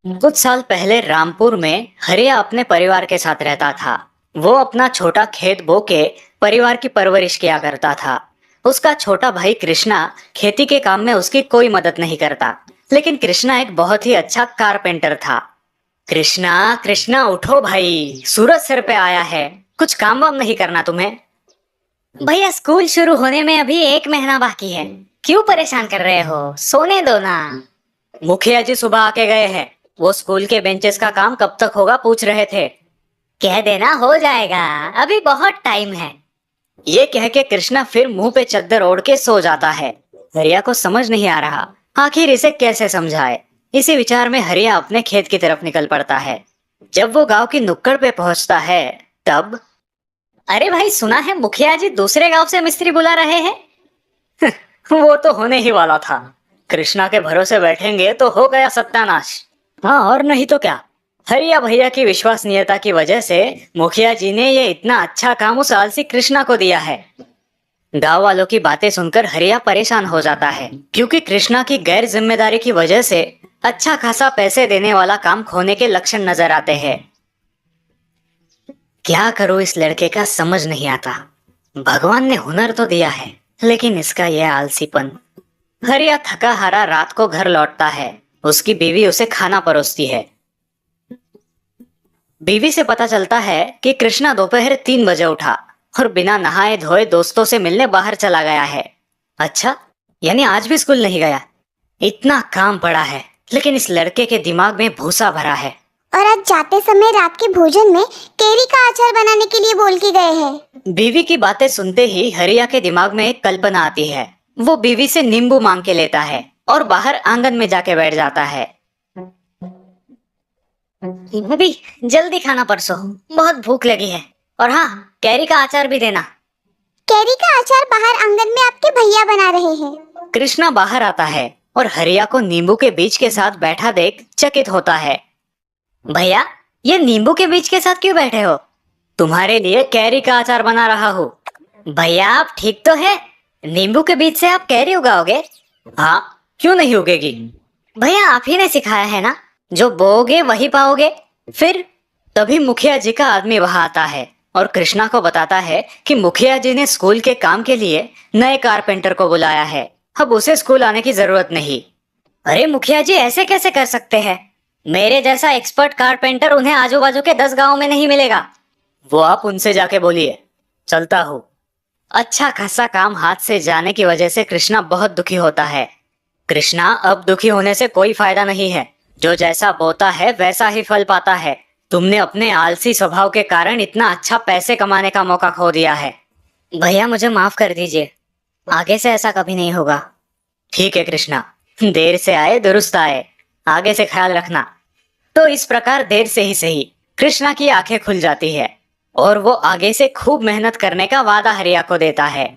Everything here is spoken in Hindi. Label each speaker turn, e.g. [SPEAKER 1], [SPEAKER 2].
[SPEAKER 1] कुछ साल पहले रामपुर में हरिया अपने परिवार के साथ रहता था। वो अपना छोटा खेत बो के परिवार की परवरिश किया करता था। उसका छोटा भाई कृष्णा खेती के काम में उसकी कोई मदद नहीं करता, लेकिन कृष्णा एक बहुत ही अच्छा कारपेंटर था। कृष्णा, कृष्णा उठो भाई, सूरज सिर पे आया है। कुछ काम वाम नहीं करना तुम्हें? भैया स्कूल शुरू होने में अभी 1 महीना बाकी है, क्यों परेशान कर रहे हो? सोने दो ना। मुखिया जी सुबह आके गए हैं। वो स्कूल के बेंचेस का काम कब तक होगा पूछ रहे थे। कह देना हो जाएगा, अभी बहुत टाइम है। ये कह के कृष्णा फिर मुंह पे चद्दर ओढ़ के सो जाता है। हरिया को समझ नहीं आ रहा आखिर इसे कैसे समझाए। इसी विचार में हरिया अपने खेत की तरफ निकल पड़ता है। जब वो गांव की नुक्कड़ पे पहुंचता है तब, अरे भाई सुना है मुखिया जी दूसरे गांव से मिस्त्री बुला रहे हैं। वो तो होने ही वाला था। कृष्णा के भरोसे बैठेंगे तो हो गया सत्यानाश। हाँ और नहीं तो क्या। हरिया भैया की विश्वसनीयता की वजह से मुखिया जी ने ये इतना अच्छा काम उस आलसी कृष्णा को दिया है। गांव वालों की बातें सुनकर हरिया परेशान हो जाता है, क्योंकि कृष्णा की गैर जिम्मेदारी की वजह से अच्छा खासा पैसे देने वाला काम खोने के लक्षण नजर आते हैं। क्या करूं इस लड़के का समझ नहीं आता। भगवान ने हुनर तो दिया है, लेकिन इसका यह आलसीपन। हरिया थका हारा रात को घर लौटता है। उसकी बीवी उसे खाना परोसती है। बीवी से पता चलता है कि कृष्णा दोपहर 3 बजे उठा और बिना नहाए धोए दोस्तों से मिलने बाहर चला गया है। अच्छा, यानी आज भी स्कूल नहीं गया। इतना काम पड़ा है, लेकिन इस लड़के के दिमाग में भूसा भरा है।
[SPEAKER 2] और आज जाते समय रात के भोजन में केरी का अचार बनाने के लिए बोल के गए हैं।
[SPEAKER 1] बीवी की बातें सुनते ही हरिया के दिमाग में एक कल्पना आती है। वो बीवी से नींबू मांग के लेता है और बाहर आंगन में जाके बैठ जाता है। भाभी जल्दी खाना परसो, बहुत भूख लगी है। और हाँ, कैरी का अचार भी देना।
[SPEAKER 2] केरी का अचार बाहर आंगन में आपके भैया बना रहे हैं।
[SPEAKER 1] कृष्णा बाहर आता है और हरिया को नींबू के बीज के साथ बैठा देख चकित होता है। भैया, ये नींबू के बीज के साथ क्यों बैठे हो? तुम्हारे लिए कैरी का अचार बना रहा हूँ। भैया आप ठीक तो है? नींबू के बीज से आप कैरी उगाओगे? हाँ, क्यों नहीं उगेगी? भैया आप ही ने सिखाया है ना, जो बोओगे वही पाओगे। फिर तभी मुखिया जी का आदमी वहां आता है और कृष्णा को बताता है कि मुखिया जी ने स्कूल के काम के लिए नए कारपेंटर को बुलाया है। अब उसे स्कूल आने की जरूरत नहीं। अरे मुखिया जी ऐसे कैसे कर सकते हैं? मेरे जैसा एक्सपर्ट कारपेंटर उन्हें आजू बाजू के 10 गांव में नहीं मिलेगा। वो आप उनसे जाके बोलिए, चलता हूँ। अच्छा खासा काम हाथ से जाने की वजह से कृष्णा बहुत दुखी होता है। कृष्णा, अब दुखी होने से कोई फायदा नहीं है। जो जैसा बोता है वैसा ही फल पाता है। तुमने अपने आलसी स्वभाव के कारण इतना अच्छा पैसे कमाने का मौका खो दिया है। भैया मुझे माफ कर दीजिए, आगे से ऐसा कभी नहीं होगा। ठीक है कृष्णा, देर से आए दुरुस्त आए, आगे से ख्याल रखना। तो इस प्रकार देर से ही सही कृष्णा की आंखें खुल जाती है और वो आगे से खूब मेहनत करने का वादा हरिया को देता है।